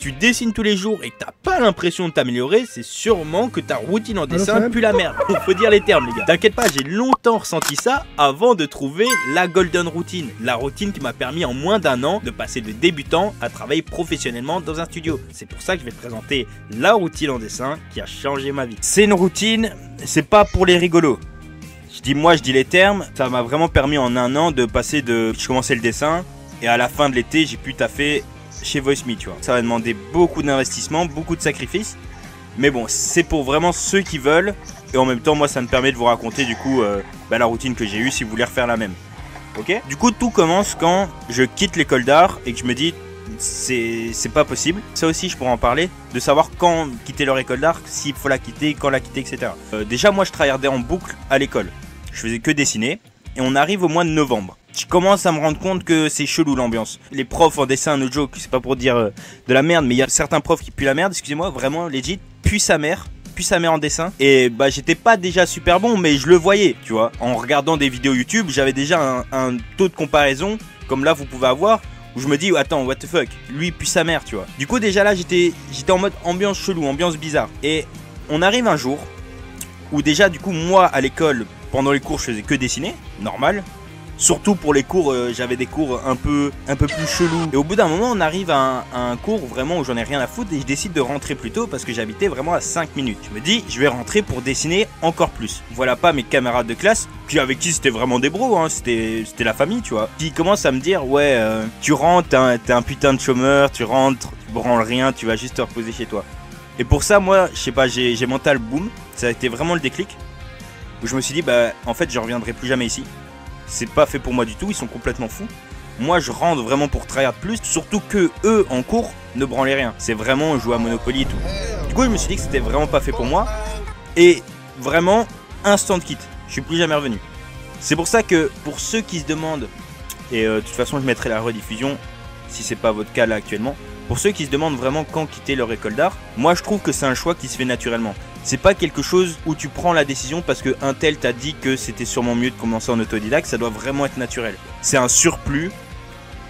tu dessines tous les jours et que t'as pas l'impression de t'améliorer, c'est sûrement que ta routine en dessin pue la merde. Faut dire les termes les gars. T'inquiète pas, j'ai longtemps ressenti ça avant de trouver la golden routine. La routine qui m'a permis en moins d'un an de passer de débutant à travailler professionnellement dans un studio. C'est pour ça que je vais te présenter la routine en dessin qui a changé ma vie. C'est une routine, c'est pas pour les rigolos. Je dis les termes, ça m'a vraiment permis en un an de passer de... Je commençais le dessin et à la fin de l'été, j'ai pu taffer chez Voice.me, tu vois. Ça va demander beaucoup d'investissement, beaucoup de sacrifices. Mais bon, c'est pour vraiment ceux qui veulent. Et en même temps, moi, ça me permet de vous raconter du coup la routine que j'ai eue si vous voulez refaire la même. Ok? Du coup, tout commence quand je quitte l'école d'art et que je me dis... C'est pas possible. Ça aussi je pourrais en parler, de savoir quand quitter leur école d'art, s'il faut la quitter, quand la quitter, etc. Déjà moi je tryhardais en boucle à l'école. Je faisais que dessiner et on arrive au mois de novembre. Je commence à me rendre compte que c'est chelou l'ambiance. Les profs en dessin, no joke, c'est pas pour dire de la merde, mais il y a certains profs qui puent la merde, excusez-moi, vraiment legit, puent sa mère en dessin. Et bah j'étais pas déjà super bon, mais je le voyais, tu vois. En regardant des vidéos YouTube, j'avais déjà un taux de comparaison, comme là vous pouvez avoir, où je me dis attends what the fuck, lui pue sa mère, tu vois. Du coup déjà là j'étais en mode ambiance chelou, ambiance bizarre. Et on arrive un jour où déjà du coup moi à l'école pendant les cours je faisais que dessiner, normal. Surtout pour les cours, j'avais des cours un peu plus chelous. Et au bout d'un moment on arrive à un cours vraiment où j'en ai rien à foutre et je décide de rentrer plus tôt parce que j'habitais vraiment à 5 minutes. Je me dis je vais rentrer pour dessiner encore plus. Voilà pas mes camarades de classe, puis avec qui c'était vraiment des bros, hein, c'était la famille, tu vois. Qui commencent à me dire ouais tu rentres, t'es un putain de chômeur, tu rentres, tu branles rien, tu vas juste te reposer chez toi. Et pour ça moi je sais pas, j'ai mental boom, ça a été vraiment le déclic. Où je me suis dit bah en fait je reviendrai plus jamais ici. C'est pas fait pour moi du tout, ils sont complètement fous. Moi je rentre vraiment pour tryhard plus, surtout que eux en cours ne branlaient rien. C'est vraiment jouer à Monopoly et tout. Du coup je me suis dit que c'était vraiment pas fait pour moi. Et vraiment instant quitte, je suis plus jamais revenu. C'est pour ça que pour ceux qui se demandent, et de toute façon je mettrai la rediffusion si c'est pas votre cas là actuellement. Pour ceux qui se demandent vraiment quand quitter leur école d'art, moi je trouve que c'est un choix qui se fait naturellement. C'est pas quelque chose où tu prends la décision parce que un tel t'a dit que c'était sûrement mieux de commencer en autodidacte, ça doit vraiment être naturel. C'est un surplus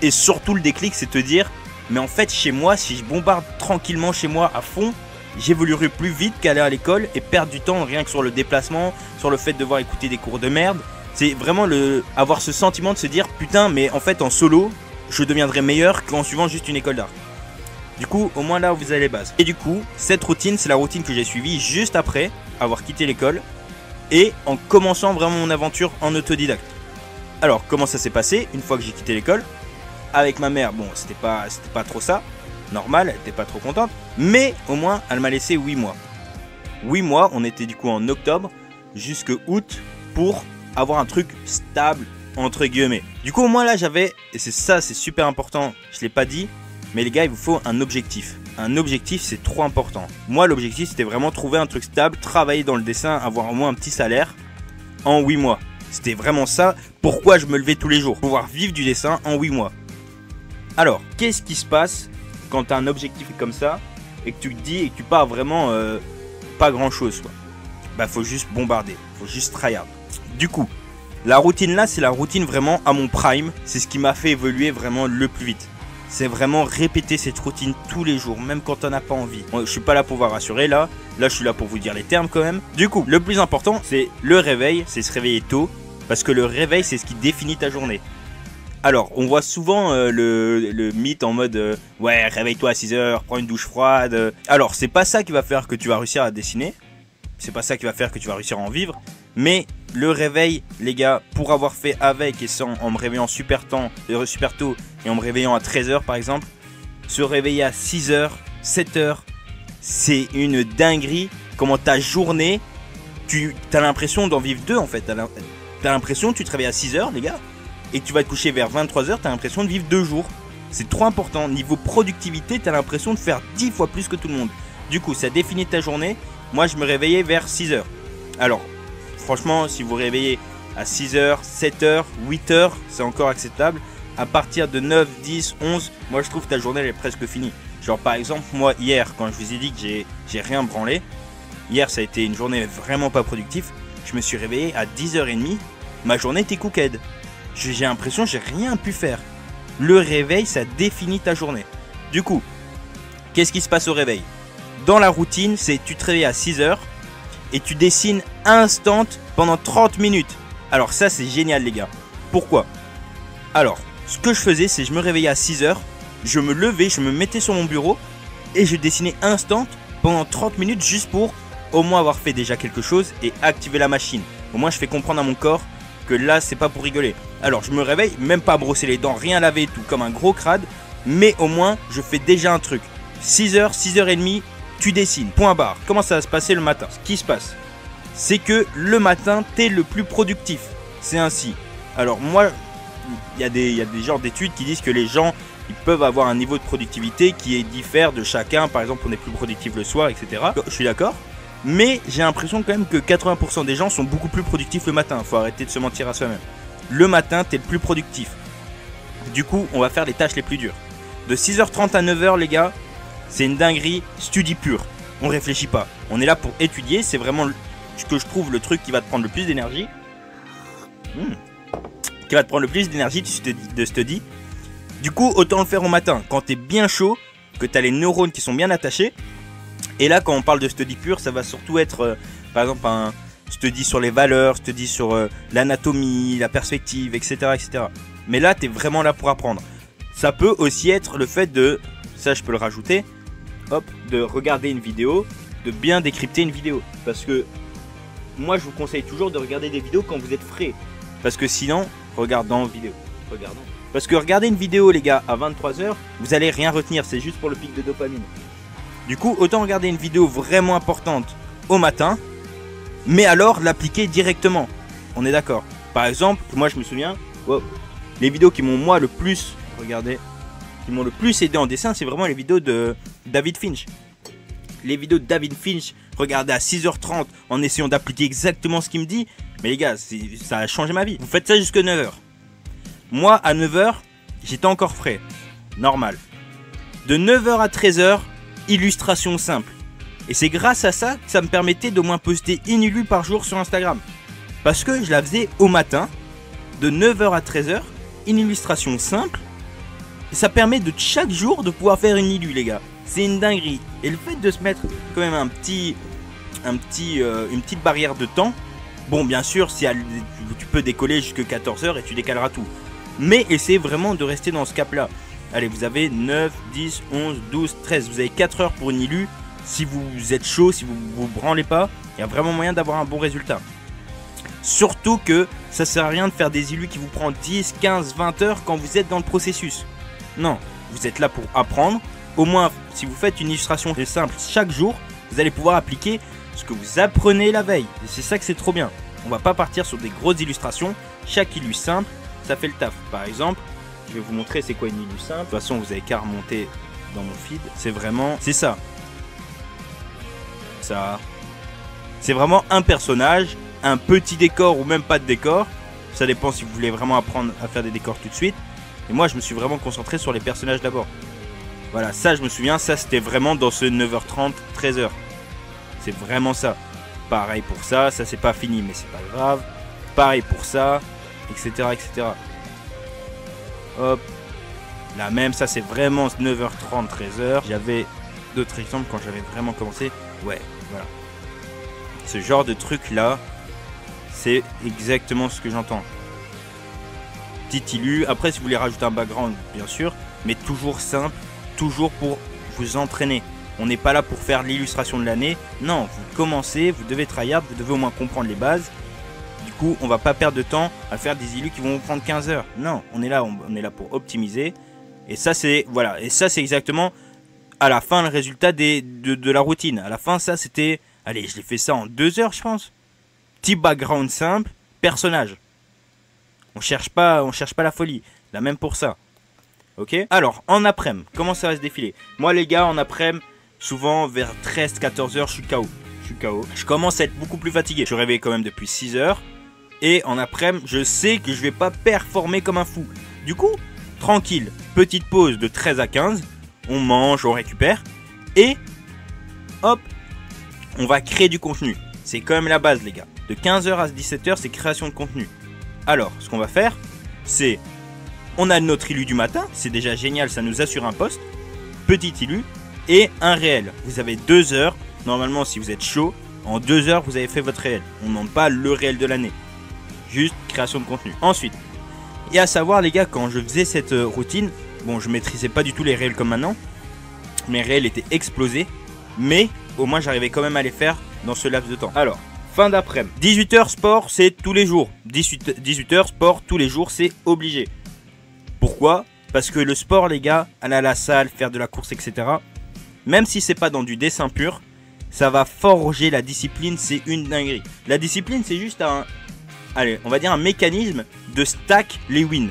et surtout le déclic c'est te dire mais en fait chez moi si je bombarde tranquillement chez moi à fond, j'évoluerai plus vite qu'aller à l'école et perdre du temps rien que sur le déplacement, sur le fait de devoir écouter des cours de merde. C'est vraiment avoir ce sentiment de se dire putain mais en fait en solo je deviendrai meilleur qu'en suivant juste une école d'art. Du coup, au moins là, vous avez les bases. Et du coup, cette routine, c'est la routine que j'ai suivie juste après avoir quitté l'école et en commençant vraiment mon aventure en autodidacte. Alors, comment ça s'est passé une fois que j'ai quitté l'école? Avec ma mère, bon, c'était pas trop ça. Normal, elle était pas trop contente. Mais au moins, elle m'a laissé 8 mois. 8 mois, on était du coup en octobre jusqu'à août pour avoir un truc stable, entre guillemets. Du coup, au moins là, j'avais, et c'est super important, je l'ai pas dit, mais les gars, il vous faut un objectif. Un objectif, c'est trop important. Moi, l'objectif, c'était vraiment trouver un truc stable, travailler dans le dessin, avoir au moins un petit salaire en 8 mois. C'était vraiment ça. Pourquoi je me levais tous les jours? Pouvoir vivre du dessin en 8 mois. Alors, qu'est-ce qui se passe quand tu as un objectif comme ça et que tu te dis et que tu pars vraiment pas grand-chose, quoi? Bah, faut juste bombarder. Faut juste tryhard. Du coup, la routine là, c'est la routine vraiment à mon prime. C'est ce qui m'a fait évoluer vraiment le plus vite. C'est vraiment répéter cette routine tous les jours, même quand on n'a pas envie. Je suis pas là pour vous rassurer là je suis là pour vous dire les termes quand même. Du coup, le plus important, c'est le réveil, c'est se réveiller tôt, parce que le réveil, c'est ce qui définit ta journée. Alors, on voit souvent le mythe en mode ouais, réveille-toi à 6 h, prends une douche froide. Alors, c'est pas ça qui va faire que tu vas réussir à dessiner, c'est pas ça qui va faire que tu vas réussir à en vivre, mais le réveil, les gars, pour avoir fait avec et sans, en me réveillant super tôt et en me réveillant à 13 h par exemple, se réveiller à 6 h, 7 h, c'est une dinguerie. Comment ta journée, tu as l'impression d'en vivre deux en fait. T'as l'impression que tu te réveilles à 6 h les gars, et que tu vas te coucher vers 23 h, t'as l'impression de vivre 2 jours. C'est trop important. Niveau productivité, t'as l'impression de faire 10 fois plus que tout le monde. Du coup, ça définit ta journée. Moi, je me réveillais vers 6 h. Alors, franchement, si vous réveillez à 6 h, 7 h, 8 h, c'est encore acceptable. À partir de 9, 10, 11, moi je trouve que ta journée elle est presque finie. Genre par exemple, moi hier, quand je vous ai dit que j'ai rien branlé, hier ça a été une journée vraiment pas productive, je me suis réveillé à 10 h 30, ma journée était cooked. J'ai l'impression que j'ai rien pu faire. Le réveil, ça définit ta journée. Du coup, Qu'est-ce qui se passe au réveil? Dans la routine, c'est tu te réveilles à 6 h et tu dessines instant pendant 30 minutes. Alors ça, c'est génial les gars. Pourquoi? Alors, ce que je faisais, c'est je me réveillais à 6 h, je me levais, je me mettais sur mon bureau et je dessinais instant pendant 30 minutes juste pour au moins avoir fait déjà quelque chose et activer la machine. Au moins, je fais comprendre à mon corps que là, c'est pas pour rigoler. Alors, je me réveille, même pas brosser les dents, rien laver et tout, comme un gros crade, mais au moins, je fais déjà un truc. 6 h, 6 h 30, tu dessines, point barre. Comment ça va se passer le matin? Ce qui se passe, c'est que le matin, t'es le plus productif. C'est ainsi. Alors moi, il y a des genres d'études qui disent que les gens, ils peuvent avoir un niveau de productivité qui est diffère de chacun. Par exemple, on est plus productif le soir, etc. Je suis d'accord. Mais j'ai l'impression quand même que 80% des gens sont beaucoup plus productifs le matin. Faut arrêter de se mentir à soi-même. Le matin, t'es le plus productif. Du coup, on va faire les tâches les plus dures. De 6h30 à 9 h, les gars, c'est une dinguerie, studi pur. On réfléchit pas. On est là pour étudier. C'est vraiment ce que je trouve le truc qui va te prendre le plus d'énergie. Qui va te prendre le plus d'énergie de study. Du coup, autant le faire au matin. Quand t'es bien chaud, que t'as les neurones qui sont bien attachés. Et là, quand on parle de study pur, ça va surtout être, par exemple, un study sur les valeurs, study sur l'anatomie, la perspective, etc., etc. Mais là, t'es vraiment là pour apprendre. Ça peut aussi être le fait de, ça je peux le rajouter, hop, de regarder une vidéo, de bien décrypter une vidéo. Parce que moi, je vous conseille toujours de regarder des vidéos quand vous êtes frais. Parce que sinon, regardons vidéo. Parce que regarder une vidéo, les gars, à 23 h, vous allez rien retenir. C'est juste pour le pic de dopamine. Du coup, autant regarder une vidéo vraiment importante au matin, mais alors l'appliquer directement. On est d'accord. Par exemple, moi je me souviens, les vidéos qui m'ont moi le plus, regardez, qui m'ont le plus aidé en dessin, c'est vraiment les vidéos de David Finch. Les vidéos de David Finch, regardez à 6 h 30 en essayant d'appliquer exactement ce qu'il me dit. Mais les gars, ça a changé ma vie. Vous faites ça jusqu'à 9 h. Moi, à 9 h, j'étais encore frais. Normal. De 9 h à 13 h, illustration simple. Et c'est grâce à ça que ça me permettait d'au moins poster une illu par jour sur Instagram. Parce que je la faisais au matin, de 9 h à 13 h, une illustration simple. Et ça permet de chaque jour de pouvoir faire une illu, les gars. C'est une dinguerie. Et le fait de se mettre quand même une petite barrière de temps. Bon, bien sûr, tu peux décoller jusqu'à 14 h et tu décaleras tout. Mais essayez vraiment de rester dans ce cap-là. Allez, vous avez 9, 10, 11, 12, 13. Vous avez 4 heures pour une illu. Si vous êtes chaud, si vous vous branlez pas, il y a vraiment moyen d'avoir un bon résultat. Surtout que ça sert à rien de faire des illus qui vous prennent 10, 15, 20 heures quand vous êtes dans le processus. Non, vous êtes là pour apprendre. Au moins, si vous faites une illustration simple chaque jour, vous allez pouvoir appliquer ce que vous apprenez la veille. Et c'est ça que c'est trop bien. On va pas partir sur des grosses illustrations. Chaque illu simple, ça fait le taf. Par exemple, je vais vous montrer c'est quoi une illu simple. De toute façon, vous avez qu'à remonter dans mon feed. C'est ça. Ça. C'est vraiment un personnage, un petit décor ou même pas de décor. Ça dépend si vous voulez vraiment apprendre à faire des décors tout de suite. Et moi, je me suis vraiment concentré sur les personnages d'abord. Voilà, ça, je me souviens, ça, c'était vraiment dans ce 9 h 30, 13 h. C'est vraiment ça. Pareil pour ça, ça, c'est pas fini, mais c'est pas grave. Pareil pour ça, etc., etc. Hop. Là même, ça, c'est vraiment 9 h 30, 13 h. J'avais d'autres exemples quand j'avais vraiment commencé. Ouais, voilà. Ce genre de truc-là, c'est exactement ce que j'entends. Petit illu. Après, si vous voulez rajouter un background, bien sûr, mais toujours simple, toujours pour vous entraîner. On n'est pas là pour faire l'illustration de l'année. Non, vous commencez, vous devez tryhard, vous devez au moins comprendre les bases. Du coup, on va pas perdre de temps à faire des illus qui vont vous prendre 15 heures. Non, on est là pour optimiser. Et ça, c'est voilà. Et ça, c'est exactement à la fin le résultat de la routine. À la fin, ça, c'était, allez, je l'ai fait ça en 2 heures, je pense. Petit background simple, personnage. On cherche pas la folie. Là même pour ça. Ok. Alors, en après-midi, comment ça va se défiler? Moi, les gars, en après-midi, souvent vers 13-14 heures, je suis KO. Je commence à être beaucoup plus fatigué. Je suis réveillé quand même depuis 6 heures. Et en après-midi, je sais que je vais pas performer comme un fou. Du coup, tranquille, petite pause de 13 à 15. On mange, on récupère. Et, hop, on va créer du contenu. C'est quand même la base, les gars. De 15 h à 17 h, c'est création de contenu. Alors, ce qu'on va faire, c'est... On a notre illu du matin. C'est déjà génial, ça nous assure un poste. Petit illu. et un réel. Vous avez 2 heures. Normalement, si vous êtes chaud, en 2 heures, vous avez fait votre réel. On ne demande pas le réel de l'année. Juste création de contenu. Ensuite, et à savoir les gars, quand je faisais cette routine, bon, je maîtrisais pas du tout les réels comme maintenant. Mes réels étaient explosés, mais au moins j'arrivais quand même à les faire dans ce laps de temps. Alors, fin d'après-midi. 18h sport, c'est tous les jours. 18h sport, tous les jours, c'est obligé. Pourquoi? Parce que le sport, les gars, aller à la salle, faire de la course, etc. Même si c'est pas dans du dessin pur, ça va forger la discipline, c'est une dinguerie. La discipline, c'est juste allez, on va dire un mécanisme de stack les wins.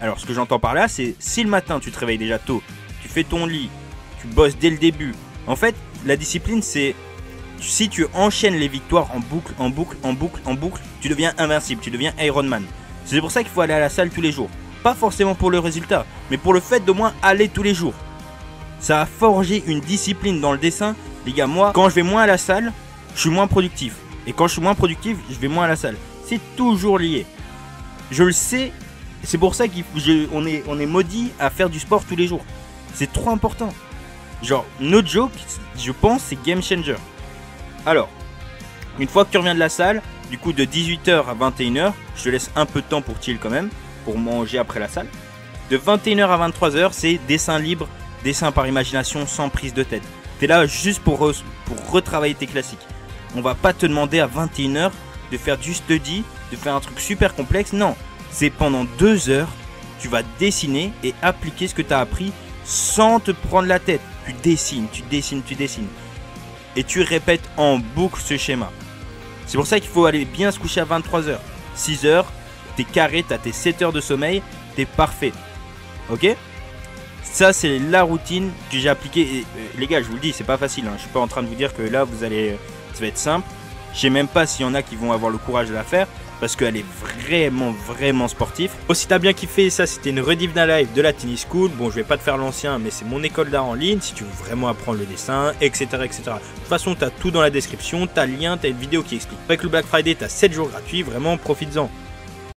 Alors, ce que j'entends par là, c'est si le matin, tu te réveilles déjà tôt, tu fais ton lit, tu bosses dès le début. En fait, la discipline, c'est si tu enchaînes les victoires en boucle, en boucle, en boucle, en boucle, tu deviens invincible, tu deviens Iron Man. C'est pour ça qu'il faut aller à la salle tous les jours. Pas forcément pour le résultat, mais pour le fait d'au moins aller tous les jours. Ça a forgé une discipline dans le dessin. Les gars, moi, quand je vais moins à la salle, je suis moins productif. Et quand je suis moins productif, je vais moins à la salle. C'est toujours lié. Je le sais. C'est pour ça qu'on est maudit à faire du sport tous les jours. C'est trop important. Genre, no joke, je pense, c'est game changer. Alors, une fois que tu reviens de la salle, du coup de 18h à 21h, je te laisse un peu de temps pour chill quand même, pour manger après la salle. De 21h à 23h, c'est dessin libre, dessin par imagination, sans prise de tête. T'es là juste pour retravailler tes classiques. On va pas te demander à 21h de faire du study, de faire un truc super complexe, non. C'est pendant 2 heures, tu vas dessiner et appliquer ce que tu as appris sans te prendre la tête. Tu dessines, tu dessines, tu dessines. Et tu répètes en boucle ce schéma. C'est pour ça qu'il faut aller bien se coucher à 23h. 6h, t'es carré, t'as tes 7 heures de sommeil, t'es parfait. Ok? Ça, c'est la routine que j'ai appliquée. Et, les gars, je vous le dis, c'est pas facile. Hein. Je suis pas en train de vous dire que là, ça va être simple. Je sais même pas s'il y en a qui vont avoir le courage de la faire. Parce qu'elle est vraiment, vraiment sportive. Bon, si t'as bien kiffé, ça c'était une rediff d'un live de la Tiny School. Bon, je vais pas te faire l'ancien, mais c'est mon école d'art en ligne. Si tu veux vraiment apprendre le dessin, etc. etc. De toute façon, t'as tout dans la description. T'as le lien, t'as une vidéo qui explique. Avec le Black Friday, t'as 7 jours gratuits. Vraiment, profites-en.